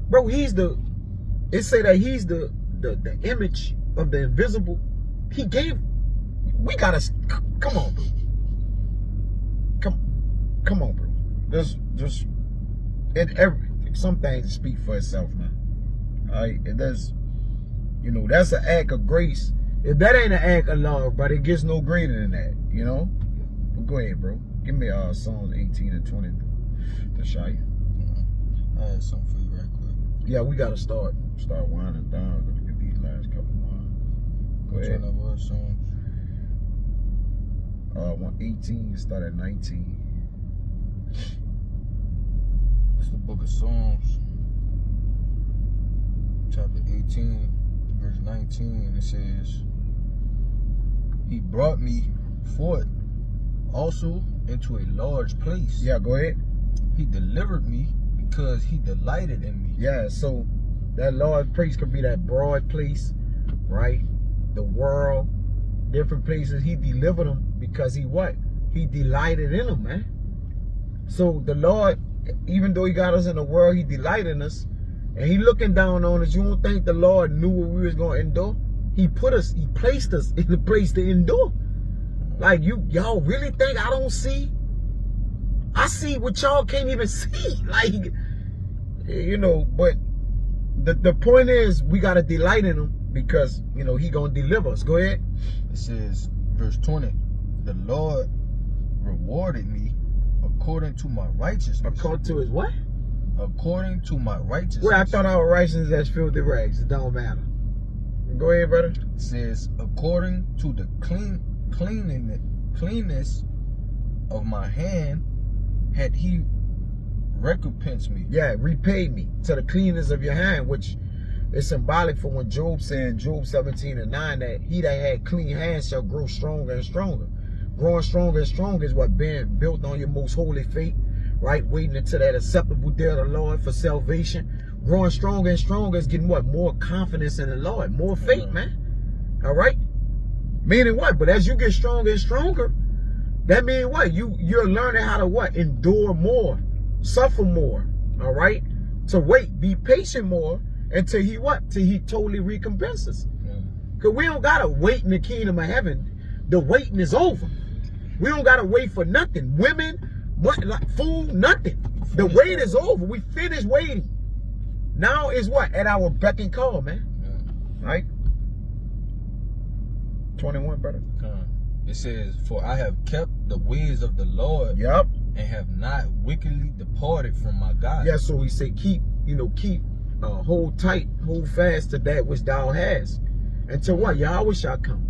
bro, it say that he's the image of the invisible. We gotta, come on, bro. Come on, bro. Some things speak for itself, man. All right, it does. You know, that's an act of grace. If that ain't an act of love, but it gets no greater than that, you know? But go ahead, bro. Give me Psalms 18 and 20 to show you. I had something for you right quick. Yeah, we gotta start winding down. Gonna get these last couple ones. Go ahead. Which one was Psalms? 18, start at 19. It's the book of Psalms, chapter 18, verse 19. It says, He brought me forth also into a large place. Yeah, go ahead. He delivered me because he delighted in me. Yeah, so that Lord's place could be that broad place, right? The world, different places. He delivered them because he what? He delighted in them, man. So the Lord, even though he got us in the world, he delighted in us. And he looking down on us. You don't think the Lord knew what we was going to endure? He placed us in the place to endure. Like, y'all really think I don't see? I see what y'all can't even see. Like, you know, but the point is, we got to delight in him because, you know, he going to deliver us. Go ahead. It says, verse 20, the Lord rewarded me according to my righteousness. According to his what? According to my righteousness. Well, I thought our righteousness as filthy rags. It don't matter. Go ahead, brother. It says, according to the cleanness of my hand, had he recompensed me. Yeah, repaid me to the cleanness of your hand, which is symbolic for when Job said in Job 17:9 that he that had clean hands shall grow stronger and stronger. Growing stronger and stronger is what being built on your most holy faith, right? Waiting until that acceptable day of the Lord for salvation. Growing stronger and stronger is getting what? More confidence in the Lord, more faith, man. All right? Meaning what? But as you get stronger and stronger, that means what? You're learning how to what? Endure more, suffer more, all right? To wait, be patient more until he what? Till he totally recompenses. Because we don't got to wait in the kingdom of heaven. The waiting is over. We don't got to wait for nothing. Women, food, nothing. The wait is over. We finished waiting. Now is what? At our beck and call, man. Right? 21, brother. It says, for I have kept the ways of the Lord. Yep. And have not wickedly departed from my God. Yeah, so he said, keep, hold tight, hold fast to that which thou hast. Until what? Yahweh shall come.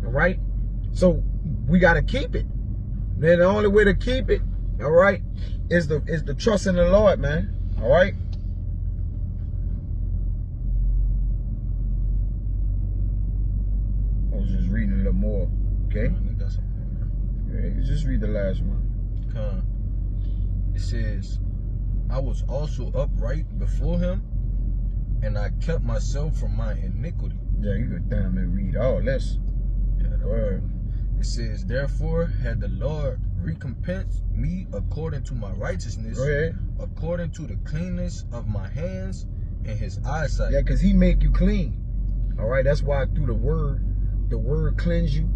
All right? So we got to keep it. Then the only way to keep it, all right, is the trust in the Lord, man. All right? I was just reading a little more, okay? Just read the last one. It says, I was also upright before him, and I kept myself from my iniquity. Yeah, you go down and read all this. Yeah, it says, therefore had the Lord recompensed me according to my righteousness, according to the cleanness of my hands and his eyesight. Yeah, because he make you clean. All right, that's why through the word cleanse you.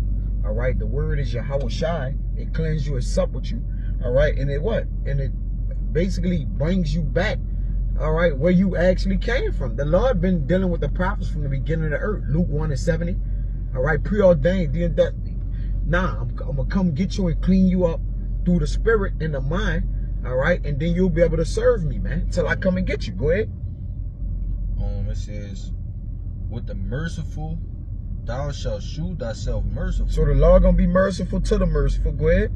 All right, the word is Yahweh Shai. It cleanses you, it sup with you. All right, and it what? And it basically brings you back, all right, where you actually came from. The Lord been dealing with the prophets from the beginning of the earth. Luke 1:70. All right, preordained. Nah, I'm going to come get you and clean you up through the spirit and the mind, all right? And then you'll be able to serve me, man, till I come and get you. Go ahead. It says, with the merciful, thou shalt shew thyself merciful. So the Lord going to be merciful to the merciful. Go ahead.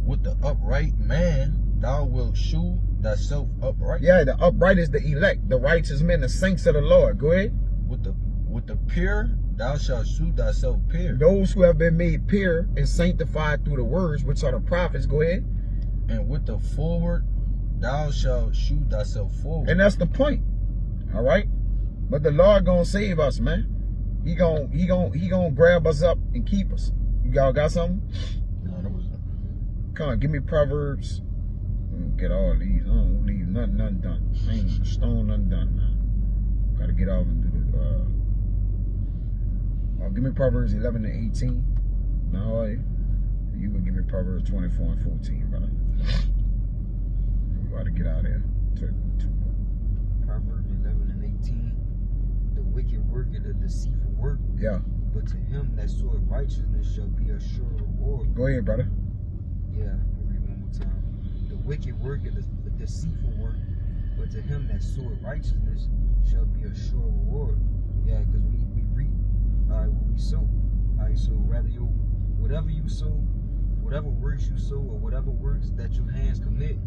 With the upright man, thou wilt shew thyself upright. Yeah, the upright is the elect, the righteous men, the saints of the Lord. Go ahead. With the pure, thou shalt shew thyself pure. Those who have been made pure and sanctified through the words, which are the prophets. Go ahead. And with the forward, thou shalt shew thyself forward. And that's the point. All right. But the Lord gonna save us, man. He gonna grab us up and keep us. Y'all got something? No, that wasn't. Come on, give me Proverbs. Get all these. I don't leave nothing undone. Ain't stone undone now. Gotta get off and do the give me Proverbs 11 and 18. No, you can give me Proverbs 24 and 14, brother. We gotta get out of here. Proverbs 11 and 18. The wicked worketh a deceitful work. Yeah. But to him that soweth righteousness shall be a sure reward. Go ahead, brother. Yeah, I'll read one more time. The wicked worketh a deceitful work, but to him that soweth righteousness shall be a sure reward. Yeah, because we reap what we sow. Alright, so whatever you sow, whatever works you sow, or whatever works that your hands commit,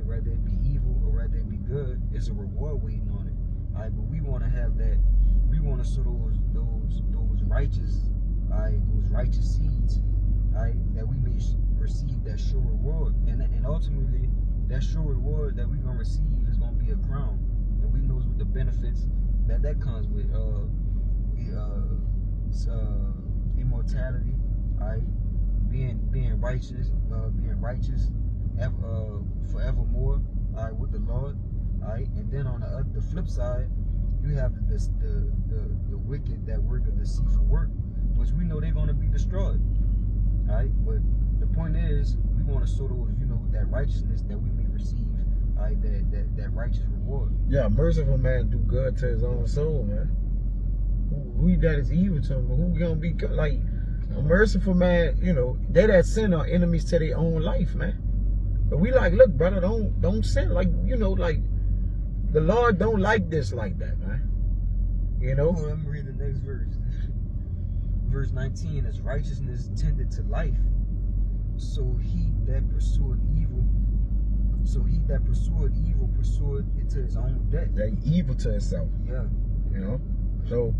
whether it be evil or whether it be good, is a reward waiting on it. Alright, but we want to have that. We want to sow those righteous seeds. That we may receive that sure reward, and ultimately that sure reward that we're gonna receive is gonna be a crown, and we knows what the benefits that comes with immortality, right? Being righteous, forevermore, all right, with the Lord, all right. And then on the flip side, you have the wicked that work a deceitful work, which we know they're gonna be destroyed, all right. But the point is, we want to sow those, that righteousness that we may receive, all right, that righteous reward. Yeah, merciful man do good to his own soul, man. Who that is evil to him, but who gonna be good? Like a merciful man, they that sin are enemies to their own life, man. But we like, look, brother, don't sin. Like, like the Lord don't like this like that, man. Oh, let me read the next verse. Verse 19 is righteousness tended to life. So he that pursued evil pursued it to his own death. That evil to itself. Yeah. So,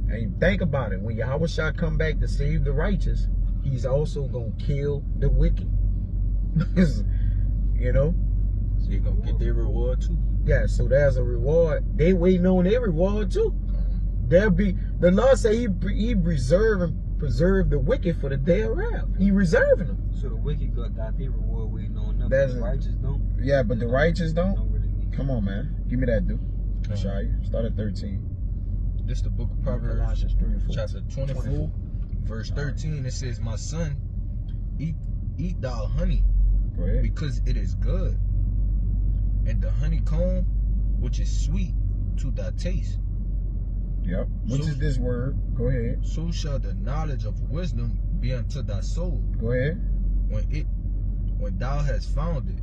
and think about it. When Yahweh shall come back to save the righteous, he's also gonna kill the wicked. So you're gonna get their reward too. Yeah, so there's a reward. They waiting on their reward too. The Lord say he preserve and preserve the wicked for the day of wrath. He reserving them. So the wicked got their reward waiting on them. That's The righteous don't. Yeah, but the righteous don't. Really need. Come on, man. Give me that, dude. Show you. Start at 13. This the book of Proverbs, Colossians 3 and 4. chapter 24, verse 13. It says, "My son, eat thou honey, Go ahead. because it is good, and the honeycomb, which is sweet to thy taste. Yep. Which So- is this word? Go ahead. So shall the knowledge of wisdom be unto thy soul. Go ahead. When thou hast found it,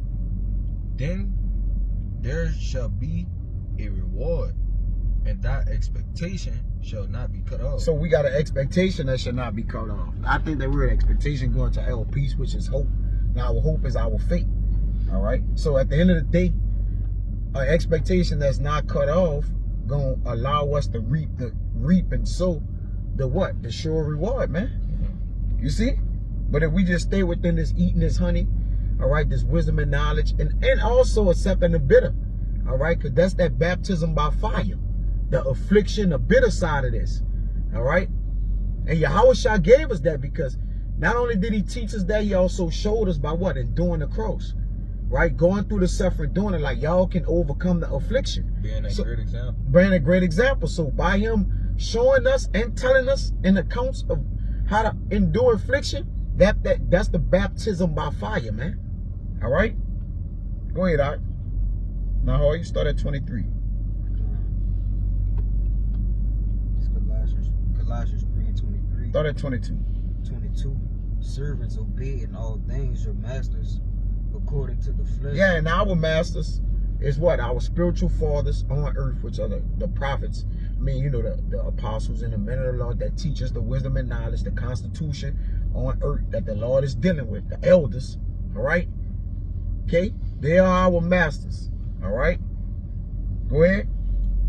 then there shall be a reward, and thy expectation shall not be cut off." So we got an expectation that should not be cut off. I think that we're an expectation going to our peace, which is hope. Now our hope is our faith. All right. So at the end of the day, an expectation that's not cut off gonna allow us to reap and sow the what? The sure reward, man. You see? But if we just stay within this eating this honey, all right, this wisdom and knowledge, and also accepting the bitter, all right, because that's that baptism by fire, the affliction, the bitter side of this, all right. And Yahushua gave us that because not only did he teach us that, he also showed us by what? Enduring the cross, right? Going through the suffering, doing it like y'all can overcome the affliction. Being a great example. Being a great example. So by him showing us and telling us in accounts of how to endure affliction, that's the baptism by fire, man. All right? Go ahead, Art. Now, how you start at 23? It's Colossians 3 and 23. Start at 22. 22. Servants, obey in all things your masters according to the flesh. Yeah, and our masters is what? Our spiritual fathers on earth, which are the prophets. I mean, the apostles and the men of the Lord that teach us the wisdom and knowledge, the constitution on earth that the Lord is dealing with, the elders. All right? Okay? They are our masters. All right? Go ahead.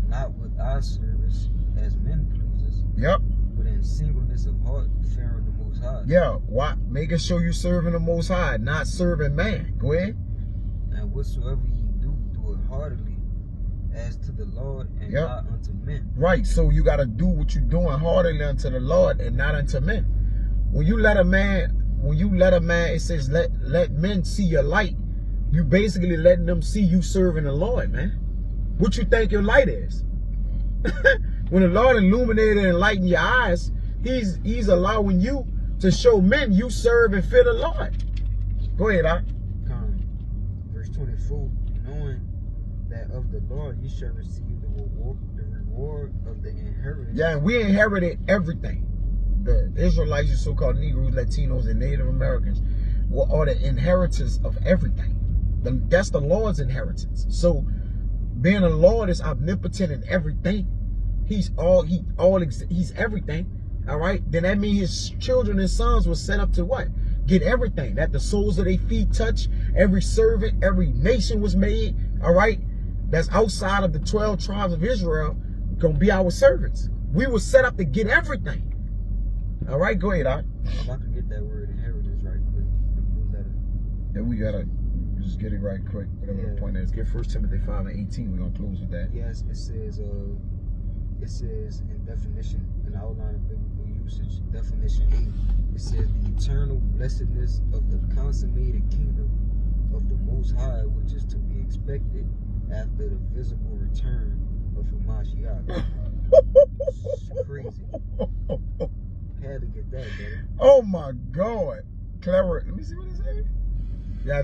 Not with our service as men pleasers, Yep. but in singleness of heart, fearing the Most High. Yeah. Why? Making sure you serving the Most High, not serving man. Go ahead. And whatsoever ye do, do it heartily, as to the Lord and Yep. not unto men. Right. So you got to do what you're doing heartily unto the Lord and not unto men. When you let a man, it says let men see your light. You basically letting them see you serving the Lord, man. What you think your light is? When the Lord illuminated and enlightened your eyes, He's allowing you to show men you serve and fear the Lord. Go ahead, Art. Verse 24. Knowing that of the Lord you shall receive the reward of the inheritance. Yeah, and we inherited everything. The Israelites, the so-called Negroes, Latinos, and Native Americans are the inheritors of everything. That's the Lord's inheritance. So being a Lord is omnipotent in everything. He's everything. All right. Then that means his children and sons were set up to what? Get everything that the soles of their feet touch. Every servant, every nation was made. All right. That's outside of the 12 tribes of Israel gonna be our servants. We were set up to get everything. All right. Go ahead, Art. If I could get that word inheritance right quick. The blue letter. Then we gotta just get it right quick, whatever Yeah. the point is. Get 1 Timothy 5:18. We're gonna close with that. Yes, it says in definition, in outline of biblical usage, definition 8, it says the eternal blessedness of the consummated kingdom of the Most High, which is to be expected after the visible return of Hamashiach. It's crazy. Had to get that, brother. Oh my God. Clever. Let me see what it says. Yeah,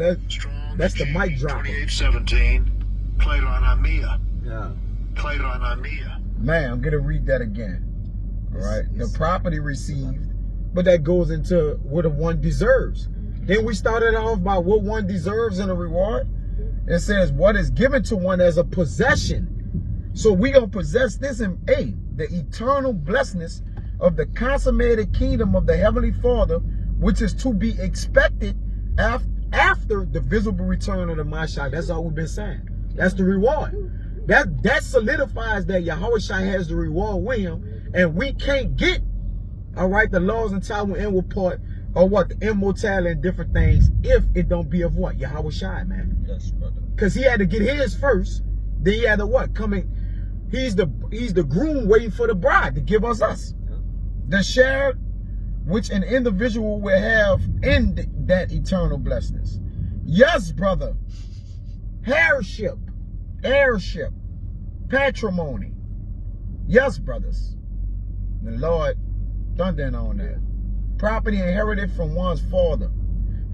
that's the mic dropper. 28:17, Clayton Amia. Yeah. Clayton Amia. Man, I'm gonna read that again. All right. The It's- property received, but that goes into what a one deserves. Then we started off by what one deserves in a reward. It says what is given to one as a possession. So we gonna possess this in the eternal blessedness of the consummated kingdom of the Heavenly Father, which is to be expected after the visible return of the Mashiach. That's all we've been saying. That's the reward. That solidifies that Yahushua has the reward with him, and we can't get, all right, the laws and time inward part, or what, the immortality and different things, if it don't be of what? Yahushua, man. Yes, brother. Because he had to get his first. Then he had to what? Coming. He's the groom waiting for the bride to give us. The share which an individual will have in that eternal blessedness. Yes, brother. Heirship, patrimony. Yes, brothers. The Lord thundering on that. Property inherited from one's father.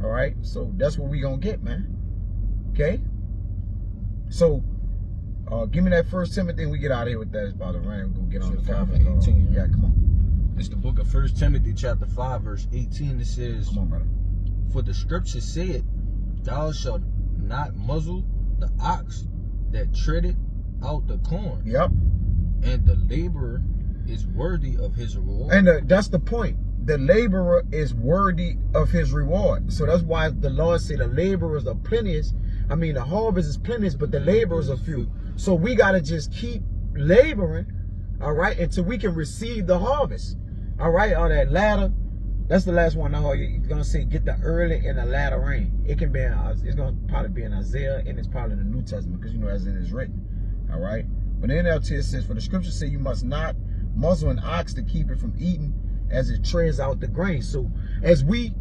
All right, so that's what we gonna get, man. Okay. So, give me that 1 Timothy and we get out of here with that. It's about to rain. We're gonna get on the 5:18. Yeah, come on. It's the book of 1 Timothy chapter 5 verse 18. It says, Come on, brother. for the scripture said, thou shalt not muzzle the ox that treadeth out the corn, Yep. and the laborer is worthy of his reward. And that's the point. The laborer is worthy of his reward. So that's why the Lord said the laborers are plenteous. I mean, the harvest is plenteous, but the laborers are few. So we got to just keep laboring, all right, until we can receive the harvest. All right, or that latter. That's the last one. Now you're going to say, get the early and the latter rain. It can be, it's going to probably be in Isaiah, and it's probably in the New Testament, because you know as it is written. All right. But in NLT it says, for the scripture say you must not muzzle an ox to keep it from eating as it treads out the grain. So as we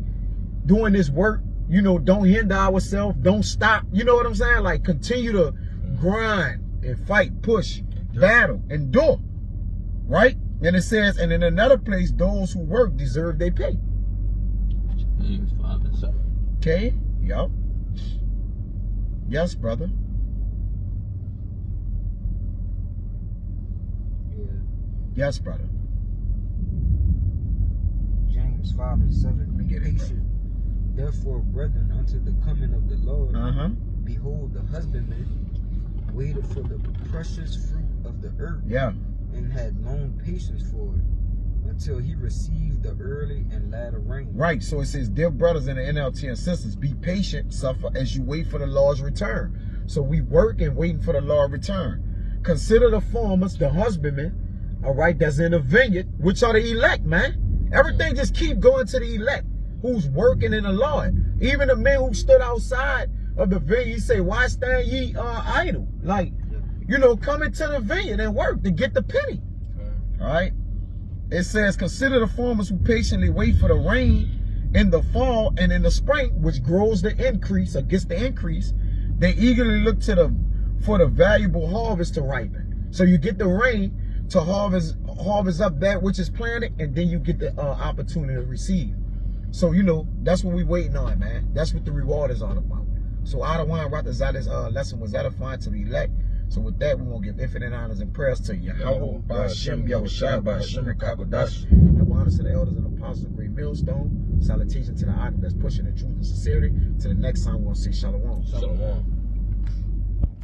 doing this work, you know, don't hinder ourselves, don't stop. You know what I'm saying? Like continue to grind and fight, push, battle, endure. Right? And it says, and in another place, those who work deserve their pay. James 5 and 7. Okay? Yup. Yes, brother. Yeah. Yes, brother. James 5 and 7. Let me get it, Patient. Therefore, brethren, unto the coming of the Lord, behold, the husbandman waited for the precious fruit of the earth, Yeah. and had long patience for it, until he received the early and latter rain. Right. So it says, dear brothers in the NLT and sisters, be patient, suffer as you wait for the Lord's return. So we work and waiting for the Lord's return. Consider the farmers, the husbandmen, all right, that's in the vineyard, which are the elect, man. Everything just keep going to the elect, who's working in the Lord. Even the men who stood outside of the vineyard, he say, why stand ye idle? Like, you know, come into the vineyard and work to get the penny. All right. It says, consider the farmers who patiently wait for the rain in the fall and in the spring, which grows the increase or gets the increase. They eagerly look to for the valuable harvest to ripen. So you get the rain to harvest up that which is planted, and then you get the opportunity to receive. So, you know, that's what we're waiting on, man. That's what the reward is all about. So Adawan Ratazada's lesson was edifying to the elect. So with that, we want to give infinite honors and prayers to Yahweh, Ba'ashem, Yahushua, Ba'ashem, Rekakodash. And honors to the elders and apostles of Great Millstone. Salutation to the Akim that's pushing the truth and sincerity. To the next time, we'll say Shalom. Shalom.